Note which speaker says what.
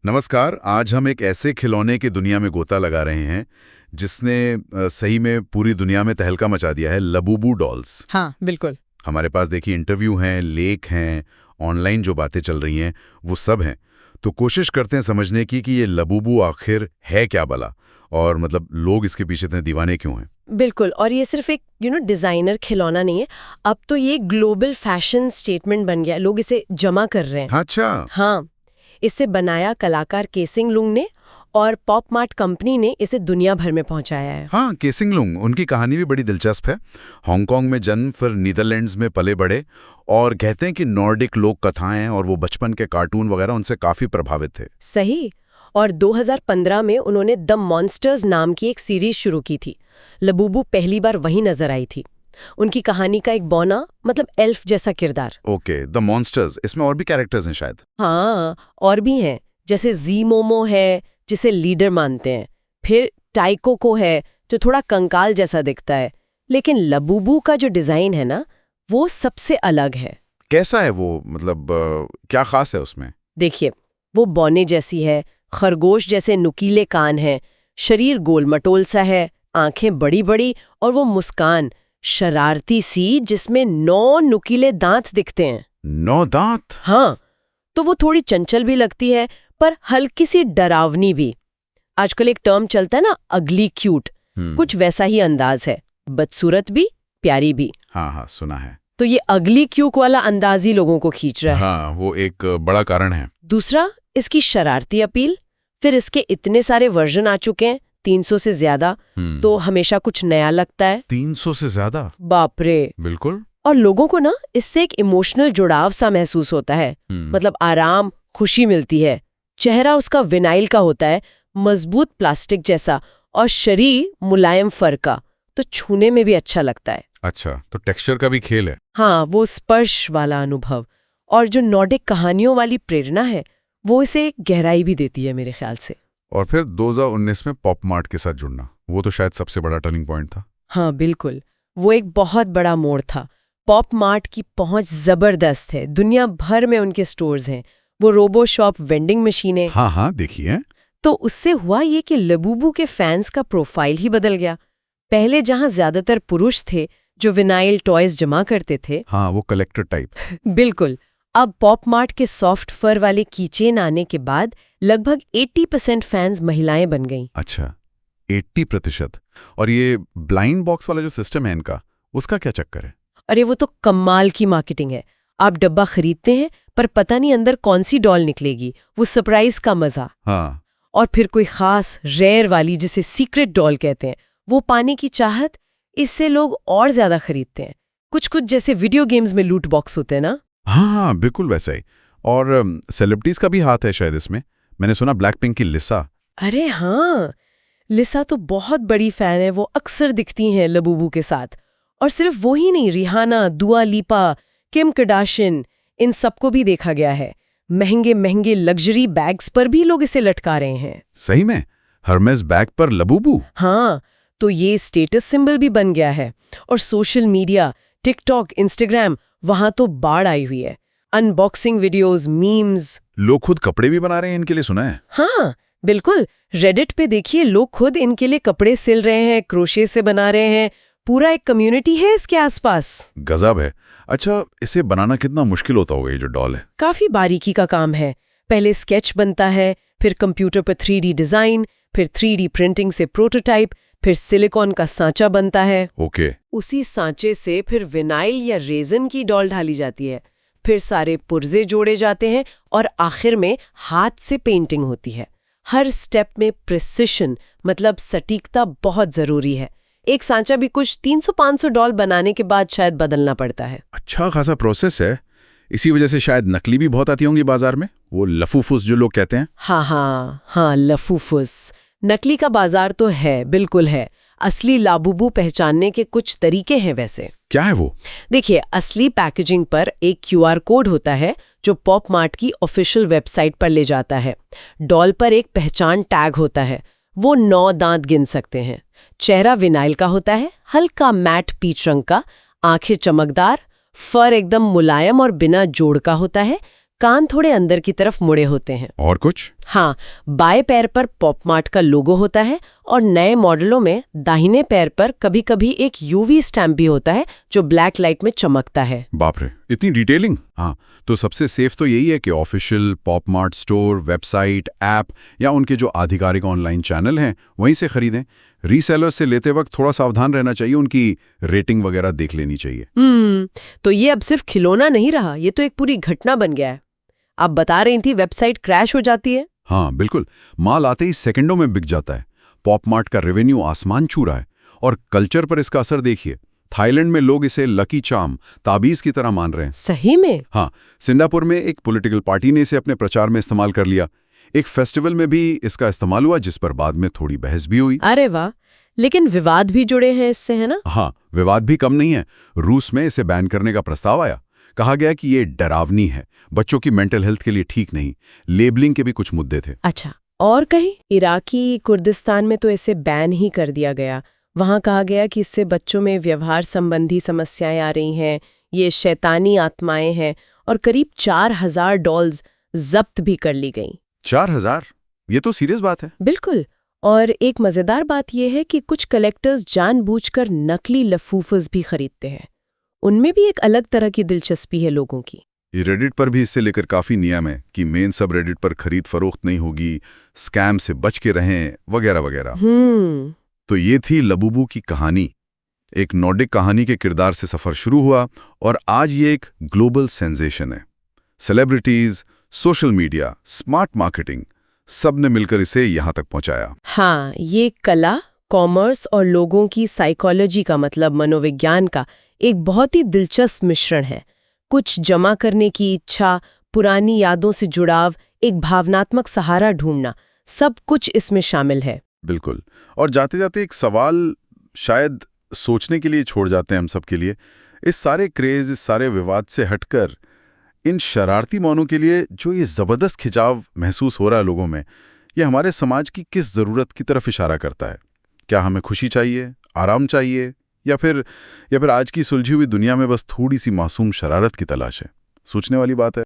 Speaker 1: नमस्कार। आज हम एक ऐसे खिलौने की दुनिया में गोता लगा रहे हैं जिसने सही में पूरी दुनिया में तहलका मचा दिया है। Labubu dolls.
Speaker 2: हाँ, बिल्कुल।
Speaker 1: हमारे पास देखिए इंटरव्यू हैं, लेख हैं, ऑनलाइन जो बातें चल रही हैं वो सब हैं। तो कोशिश करते हैं समझने की कि ये लबूबू आखिर है क्या भला, और मतलब लोग इसके पीछे इतने दीवाने क्यों हैं।
Speaker 3: बिल्कुल। और ये सिर्फ एक डिजाइनर खिलौना नहीं है, अब तो ये ग्लोबल फैशन स्टेटमेंट बन गया। लोग इसे जमा कर रहे हैं।
Speaker 1: अच्छा।
Speaker 3: हाँ, इसे बनाया कलाकार केसिंग लुंग ने और पॉप मार्ट कंपनी ने इसे दुनिया भर में पहुंचाया है।
Speaker 1: हाँ, केसिंग लुंग, उनकी कहानी भी बड़ी दिलचस्प है। हांगकांग में जन्म, फिर नीदरलैंड्स में पले बड़े, और कहते हैं कि नॉर्डिक लोक कथाएं और वो बचपन के कार्टून वगैरह उनसे काफी प्रभावित थे।
Speaker 3: सही। और 2015 में उन्होंने द मॉन्स्टर्स नाम की एक सीरीज शुरू की थी। लबूबू पहली बार वहीं नजर आई थी। उनकी कहानी का एक बौना मतलब एल्फ जैसा किरदार।
Speaker 1: ओके, द मॉन्स्टर्स, इसमें और भी कैरेक्टर्स हैं शायद।
Speaker 3: हाँ, और भी हैं, जैसे जी मोमो है जिसे लीडर मानते हैं, फिर टाइको को है जो थोड़ा कंकाल जैसा दिखता है। लेकिन लबूबू का जो डिजाइन है ना, वो सबसे अलग है।
Speaker 1: कैसा है वो, मतलब क्या खास है उसमें?
Speaker 3: देखिए, वो बौने जैसी है, खरगोश जैसे नुकीले कान हैं, शरीर गोल मटोल सा है, आंखें बड़ी बड़ी, और वो मुस्कान शरारती सी जिसमें 9 नुकीले दांत दिखते हैं।
Speaker 1: 9 दांत?
Speaker 3: हाँ, तो वो थोड़ी चंचल भी लगती है, पर हल्की सी डरावनी भी। आजकल एक टर्म चलता है ना, अगली क्यूट, कुछ वैसा ही अंदाज है। बदसूरत भी, प्यारी भी।
Speaker 1: हाँ हाँ, सुना है।
Speaker 3: तो ये अगली क्यूक वाला अंदाज ही लोगों को खींच रहा है।
Speaker 1: हाँ, वो एक बड़ा कारण है।
Speaker 3: दूसरा, इसकी शरारती अपील। फिर इसके इतने सारे वर्जन आ चुके हैं, 300 से ज्यादा, तो हमेशा कुछ नया लगता है।
Speaker 1: 300 से ज्यादा?
Speaker 3: बाप रे।
Speaker 1: बिल्कुल।
Speaker 3: और लोगों को ना इससे एक इमोशनल जुड़ाव सा महसूस होता है। मतलब आराम, खुशी मिलती है। चेहरा उसका विनाइल का होता है, मजबूत प्लास्टिक जैसा, और शरीर मुलायम फर का, तो छूने में भी अच्छा लगता है।
Speaker 1: अच्छा, तो टेक्सचर का भी खेल है।
Speaker 3: हाँ, वो स्पर्श वाला अनुभव और जो नॉर्डिक कहानियों वाली प्रेरणा है, वो इसे एक गहराई भी देती है मेरे ख्याल से।
Speaker 1: और फिर 2019 में पॉप मार्ट के साथ जुड़ना, वो तो शायद सबसे बड़ा टर्निंग पॉइंट था।
Speaker 3: हाँ बिल्कुल, वो एक बहुत बड़ा मोड़ था। पॉप मार्ट की पहुंच जबरदस्त है, दुनिया भर में उनके स्टोर्स हैं, वो रोबो शॉप वेंडिंग मशीनें।
Speaker 1: हाँ हाँ, देखिए।
Speaker 3: तो उससे हुआ ये कि लबूबू के फैंस का प्रोफाइल ही बदल गया। पहले जहां ज्यादातर पुरुष थे जो विनाइल टॉयज जमा करते थे,
Speaker 1: हाँ, वो कलेक्टर टाइप।
Speaker 3: बिल्कुल, अब पॉप मार्ट के सॉफ्ट फर वाले कीचेन आने के बाद लगभग 80% फैंस महिलाएं बन गईं।
Speaker 1: अच्छा, 80%? और ये ब्लाइंड बॉक्स वाला जो सिस्टम है इनका, उसका क्या चक्कर है?
Speaker 3: अरे वो तो कमाल की मार्केटिंग है। आप डब्बा खरीदते हैं पर पता नहीं अंदर कौन सी डॉल निकलेगी, वो सरप्राइज का मजा।
Speaker 1: हाँ।
Speaker 3: और फिर कोई खास रेयर वाली जिसे सीक्रेट डॉल कहते हैं, वो पाने की चाहत, इससे लोग और ज्यादा खरीदते हैं। कुछ कुछ जैसे वीडियो गेम्स में लूट बॉक्स होते हैं ना।
Speaker 1: हाँ, बिल्कुल वैसा ही। और सेलिब्रिटीज का भी हाथ है शायद इसमें। मैंने सुना ब्लैक पिंक की लिसा।
Speaker 3: अरे हाँ, लिसा तो बहुत बड़ी फैन है, वो अक्सर दिखती हैं लबूबू के साथ। और सिर्फ वो ही नहीं, रिहाना, दुआ लिपा, किम कार्दाशियन, इन सबको भी देखा गया है। महंगे महंगे लग्जरी बैग्स पर भी लोग इसे लटका रहे हैं।
Speaker 1: सही में? हर्मेस बैग पर लबूबू?
Speaker 3: हाँ, तो ये स्टेटस सिंबल भी बन गया है। और सोशल मीडिया, टिकटॉक, इंस्टाग्राम, वहां तो बाढ़ आई हुई है। Unboxing videos, memes.
Speaker 1: लोग खुद कपड़े भी बना रहे हैं इनके लिए, सुना है।
Speaker 3: हाँ बिल्कुल, रेडिट पे देखिए, लोग खुद इनके लिए कपड़े सिल रहे हैं, क्रोशे से बना रहे हैं। पूरा एक कम्युनिटी है इसके आसपास।
Speaker 1: गजब है। अच्छा, इसे बनाना कितना मुश्किल होता होगा ये जो डॉल है?
Speaker 3: काफी बारीकी का काम है। पहले स्केच बनता है, फिर कंप्यूटर पर 3D डिजाइन, फिर 3D प्रिंटिंग से प्रोटोटाइप, फिर सिलिकॉन का सांचा बनता है।
Speaker 1: ओके।
Speaker 3: उसी सांचे से फिर विनाइल या रेजन की डॉल ढाली जाती है, फिर सारे पुर्जे जोड़े जाते हैं, और आखिर में हाथ से पेंटिंग होती है। हर स्टेप में प्रिसिशन मतलब सटीकता बहुत जरूरी है। एक सांचा भी कुछ 300-500 डॉल बनाने के बाद शायद बदलना पड़ता है।
Speaker 1: अच्छा खासा प्रोसेस है। इसी वजह से शायद नकली भी बहुत आती होंगी बाजार में, वो लफूफुस जो लोग कहते हैं।
Speaker 3: हाँ हाँ हाँ, लफूफुस। नकली का बाजार तो है, बिल्कुल है। असली लाबूबू पहचानने के कुछ तरीके हैं वैसे।
Speaker 1: क्या है वो?
Speaker 3: देखिए, असली पैकेजिंग पर एक QR कोड होता है जो पॉप मार्ट की ऑफिशियल वेबसाइट पर ले जाता है। डॉल पर एक पहचान टैग होता है, वो 9 दांत गिन सकते हैं। चेहरा विनाइल का होता है, हल्का मैट पीच रंग का, आंखें चमकदार, फर एकदम मुलायम और बिना जोड़ का होता है, कान थोड़े अंदर की तरफ मुड़े होते हैं।
Speaker 1: और कुछ?
Speaker 3: हाँ, बाएं पैर पर पॉपमार्ट का लोगो होता है और नए मॉडलों में दाहिने पैर पर कभी-कभी एक यूवी स्टैम्प भी होता है जो ब्लैक लाइट में चमकता है।
Speaker 1: बाप रे, इतनी डिटेलिंग। हाँ, तो सबसे सेफ तो यही है कि ऑफिशियल पॉपमार्ट स्टोर, वेबसाइट, ऐप या उनके जो आधिकारिक ऑनलाइन चैनल हैं वहीं से खरीदें। रीसेलर से लेते वक्त थोड़ा सावधान रहना चाहिए, उनकी रेटिंग वगैरह देख लेनी चाहिए।
Speaker 3: तो ये अब सिर्फ खिलौना नहीं रहा, ये तो एक पूरी घटना बन गया है। आप बता रही थी वेबसाइट क्रैश हो जाती है।
Speaker 1: हाँ बिल्कुल, माल आते ही सेकंडों में बिक जाता है। पॉपमार्ट का रेवेन्यू आसमान छू रहा है। और कल्चर पर इसका असर देखिए। थाईलैंड में लोग इसे लकी चार्म, ताबीज की तरह मान रहे हैं।
Speaker 3: सही में?
Speaker 1: हाँ, सिंगापुर में एक पॉलिटिकल पार्टी ने इसे अपने प्रचार में इस्तेमाल कर लिया। एक फेस्टिवल में भी इसका इस्तेमाल हुआ, जिस पर बाद में थोड़ी बहस भी हुई।
Speaker 3: अरे वाह, लेकिन विवाद भी जुड़े हैं इससे, है ना?
Speaker 1: हाँ, विवाद भी कम नहीं है। रूस में इसे बैन करने का प्रस्ताव आया। कहा गया कि ये डरावनी है, बच्चों की मेंटल हेल्थ के लिए ठीक नहीं। लेबलिंग के भी कुछ मुद्दे थे।
Speaker 3: अच्छा, और कहीं? इराकी कुर्दिस्तान में तो इसे बैन ही कर दिया गया। वहां कहा गया कि इससे बच्चों में व्यवहार संबंधी समस्याएं आ रही हैं, ये शैतानी आत्माएं हैं, और करीब 4000 डॉल्स जब्त भी कर ली गईं।
Speaker 1: 4000? ये तो सीरियस बात है।
Speaker 3: बिल्कुल। और एक मजेदार बात यह है कि कुछ कलेक्टर्स जानबूझकर नकली लफूफस भी खरीदते हैं। उनमें भी एक अलग तरह की दिलचस्पी है लोगों की।
Speaker 1: ये रेडिट पर भी इससे लेकर काफी नियम है कि मेन सब रेडिट पर खरीद फरोख्त नहीं होगी, स्कैम से बच के रहें, वगैरह वगैरह। तो ये थी लबूबू की कहानी। एक नॉर्डिक कहानी के किरदार से सफर शुरू हुआ और आज ये एक ग्लोबल सेंसेशन है। Celebrities, social media, smart marketing, सब ने मिलकर इसे यहां तक पहुंचाया।
Speaker 3: हाँ, ये कला, कॉमर्स और लोगों की साइकोलॉजी का मतलब मनोविज्ञान का एक बहुत ही दिलचस्प मिश्रण है। कुछ जमा करने की इच्छा, पुरानी यादों से जुड़ाव, एक भावनात्मक सहारा ढूंढना, सब कुछ इसमें शामिल है।
Speaker 1: बिल्कुल। और जाते जाते एक सवाल शायद सोचने के लिए छोड़ जाते हैं हम सब के लिए। इस सारे क्रेज, इस सारे विवाद से हटकर इन शरारती मौनों के लिए जो ये जबरदस्त खिंचाव महसूस हो रहा है लोगों में, ये हमारे समाज की किस जरूरत की तरफ इशारा करता है? क्या हमें खुशी चाहिए, आराम चाहिए, या फिर आज की सुलझी हुई दुनिया में बस थोड़ी सी मासूम शरारत की तलाश है? सोचने वाली बात है।